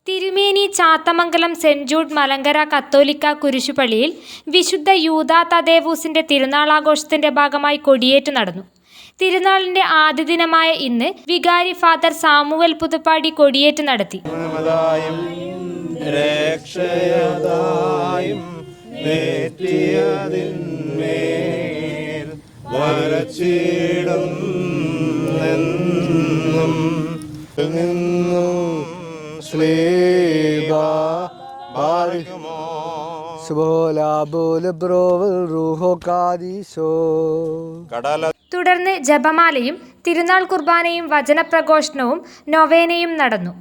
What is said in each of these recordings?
തിരുമേനി Chathamangalam saint Jude Malankara കത്തോലിക്ക കുരിശുപള്ളിയിൽ വിശുദ്ധ യൂദാ തദേവൂസിന്റെ തിരുനാളാഘോഷത്തിന്റെ ഭാഗമായി കൊടിയേറ്റ് നടന്നു. തിരുനാളിന്റെ ആദ്യ ദിനമായ ഇന്ന് വികാരി ഫാദർ സാമുവൽ പുതുപ്പാടി കൊടിയേറ്റ് നടത്തി. തുടർന്ന് ജപമാലയും തിരുനാൾ കുർബാനയും വചനപ്രഘോഷണവും നൊവേനയും നടന്നു.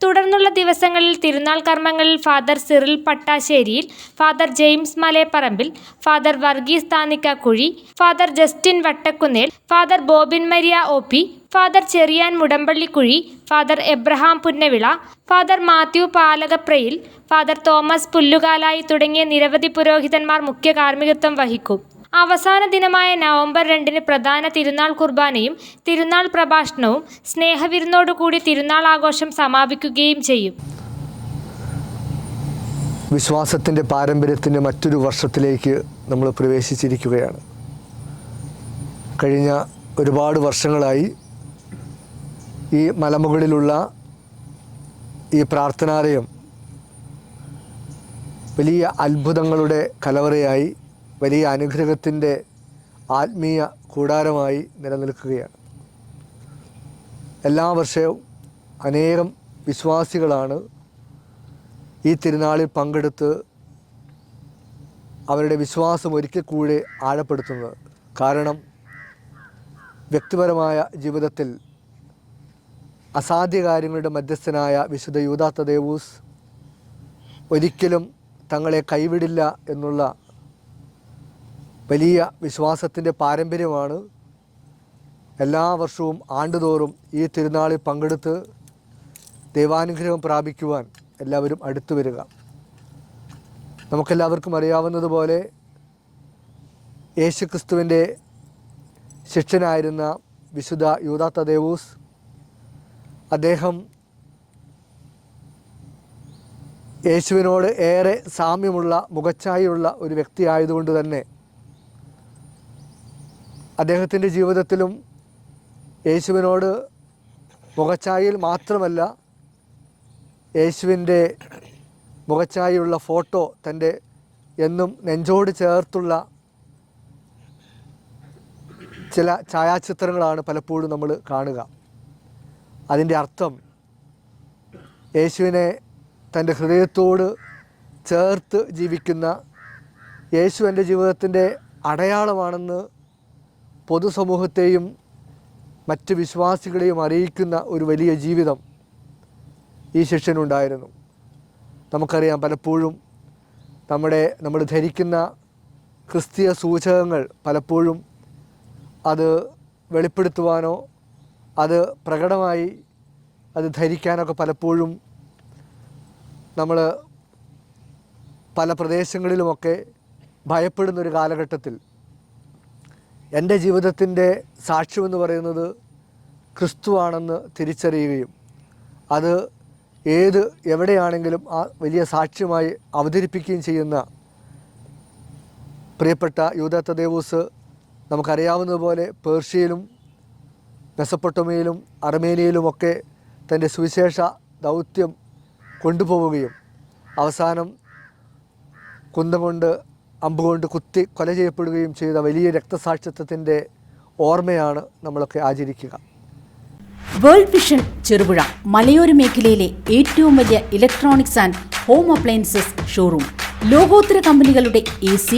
തുടർന്നുള്ള ദിവസങ്ങളിൽ തിരുനാൾ കർമ്മങ്ങളിൽ father Cyril Pattasseriyil, father James Maleparambil, father Varghese Thannikkakuzhi, father Justin Vattakunnel, father Bobin Maria OP, father Cherian Mudampallikuzhi, father Abraham Punnavila, father Matthew Palakaprayil, father Thomas Pullukalayi തുടങ്ങിയ നിരവധി പുരോഹിതന്മാർ മുഖ്യ കാർമ്മികത്വം വഹിക്കും. അവസാന ദിനമായ നവംബർ 2 പ്രധാന തിരുനാൾ കുർബാനയും തിരുനാൾ പ്രഭാഷണവും സ്നേഹവിരുന്നോടുകൂടി തിരുനാൾ ആഘോഷം സമാപിക്കുകയും ചെയ്യും. വിശ്വാസത്തിൻ്റെ പാരമ്പര്യത്തിൻ്റെ മറ്റൊരു വർഷത്തിലേക്ക് നമ്മൾ പ്രവേശിച്ചിരിക്കുകയാണ്. കഴിഞ്ഞ ഒരുപാട് വർഷങ്ങളായി ഈ മലമുകളിലുള്ള ഈ പ്രാർത്ഥനാലയം വലിയ അത്ഭുതങ്ങളുടെ കലവറയായി, വലിയ അനുഗ്രഹത്തിൻ്റെ ആത്മീയ കൂടാരമായി നിലനിൽക്കുകയാണ്. എല്ലാ വർഷവും അനേകം വിശ്വാസികളാണ് ഈ തിരുനാളിൽ പങ്കെടുത്ത് അവരുടെ വിശ്വാസം ഒരിക്കൽ കൂടെ ആഴപ്പെടുത്തുന്നത്. കാരണം വ്യക്തിപരമായ ജീവിതത്തിൽ അസാധ്യ കാര്യങ്ങളുടെ മധ്യസ്ഥനായ വിശുദ്ധ യൂദാ തദേവൂസ് ഒരിക്കലും തങ്ങളെ കൈവിടില്ല എന്നുള്ള വലിയ വിശ്വാസത്തിൻ്റെ പാരമ്പര്യമാണ് എല്ലാ വർഷവും ആണ്ടുതോറും ഈ തിരുനാളിൽ പങ്കെടുത്ത് ദൈവാനുഗ്രഹം പ്രാപിക്കുവാൻ എല്ലാവരും അടുത്തു വരിക. നമുക്കെല്ലാവർക്കും അറിയാവുന്നതുപോലെ യേശുക്രിസ്തുവിൻ്റെ ശിഷ്യനായിരുന്ന വിശുദ്ധ യൂദാ തദേവൂസ്, അദ്ദേഹം യേശുവിനോട് ഏറെ സാമ്യമുള്ള മുഖച്ഛായയുള്ള ഒരു വ്യക്തി ആയതുകൊണ്ട് തന്നെ അദ്ദേഹത്തിൻ്റെ ജീവിതത്തിലും യേശുവിനോട് മുഖച്ഛായയിൽ മാത്രമല്ല, യേശുവിൻ്റെ മുഖച്ഛായയുള്ള ഫോട്ടോ തൻ്റെ എന്നും നെഞ്ചോട് ചേർത്തുള്ള ചില ഛായാചിത്രങ്ങളാണ് പലപ്പോഴും നമ്മൾ കാണുക. അതിൻ്റെ അർത്ഥം യേശുവിനെ തൻ്റെ ഹൃദയത്തോട് ചേർത്ത് ജീവിക്കുന്ന, യേശു എൻ്റെ ജീവിതത്തിൻ്റെ അടയാളമാണെന്ന് പൊതുസമൂഹത്തെയും മറ്റ് വിശ്വാസികളെയും അറിയിക്കുന്ന ഒരു വലിയ ജീവിതം ഈ ശിഷ്യനുണ്ടായിരുന്നു. നമുക്കറിയാം, പലപ്പോഴും നമ്മൾ ധരിക്കുന്ന ക്രിസ്തീയ സൂചകങ്ങൾ പലപ്പോഴും അത് വെളിപ്പെടുത്തുവാനോ അത് പ്രകടമായി അത് ധരിക്കാനൊക്കെ പലപ്പോഴും നമ്മൾ പല പ്രദേശങ്ങളിലുമൊക്കെ ഭയപ്പെടുന്നൊരു കാലഘട്ടത്തിൽ എൻ്റെ ജീവിതത്തിൻ്റെ സാക്ഷ്യമെന്ന് പറയുന്നത് ക്രിസ്തുവാണെന്ന് തിരിച്ചറിയുകയും അത് എവിടെയാണെങ്കിലും ആ വലിയ സാക്ഷ്യമായി അവതരിപ്പിക്കുകയും ചെയ്യുന്ന പ്രിയപ്പെട്ട യൂദാ തദേവൂസ്, നമുക്കറിയാവുന്നതുപോലെ പേർഷ്യയിലും മെസപ്പൊട്ടോമിയയിലും അർമേനിയയിലുമൊക്കെ തൻ്റെ സുവിശേഷ ദൗത്യം കൊണ്ടുപോവുകയും അവസാനം കുന്തം കൊണ്ട് അമ്പുകൊണ്ട് കുത്തി കൊല ചെയ്യപ്പെടുകയും ചെയ്ത വലിയ രക്തസാക്ഷിത്വത്തിൻ്റെ ഓർമ്മയാണ് നമ്മളൊക്കെ ആചരിക്കുക. വേൾഡ് വിഷൻ ചെറുപുഴ മലയോര മേഖലയിലെ ഏറ്റവും വലിയ electronics and home appliances showroom. ലോകോത്തര കമ്പനികളുടെ AC,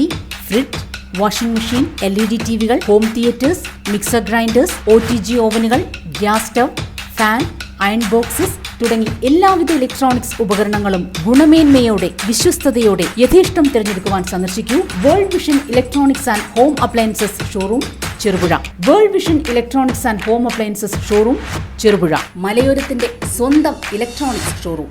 fridge, washing machine, LED TVകൾ, home theatres, mixer grinders, OTG ഓവനുകൾ, gas stove, fan, iron boxes തുടങ്ങി എല്ലാവിധ ഇലക്ട്രോണിക്സ് ഉപകരണങ്ങളും ഗുണമേന്മയോടെ വിശ്വസ്തയോടെ യഥേഷ്ടം തിരഞ്ഞെടുക്കുവാൻ സന്ദർശിക്കൂ World Vision electronics and home appliances showroom Cherupuzha. World Vision electronics and home appliances showroom Cherupuzha, മലയോരത്തിന്റെ സ്വന്തം ഇലക്ട്രോണിക്സ് ഷോറൂം.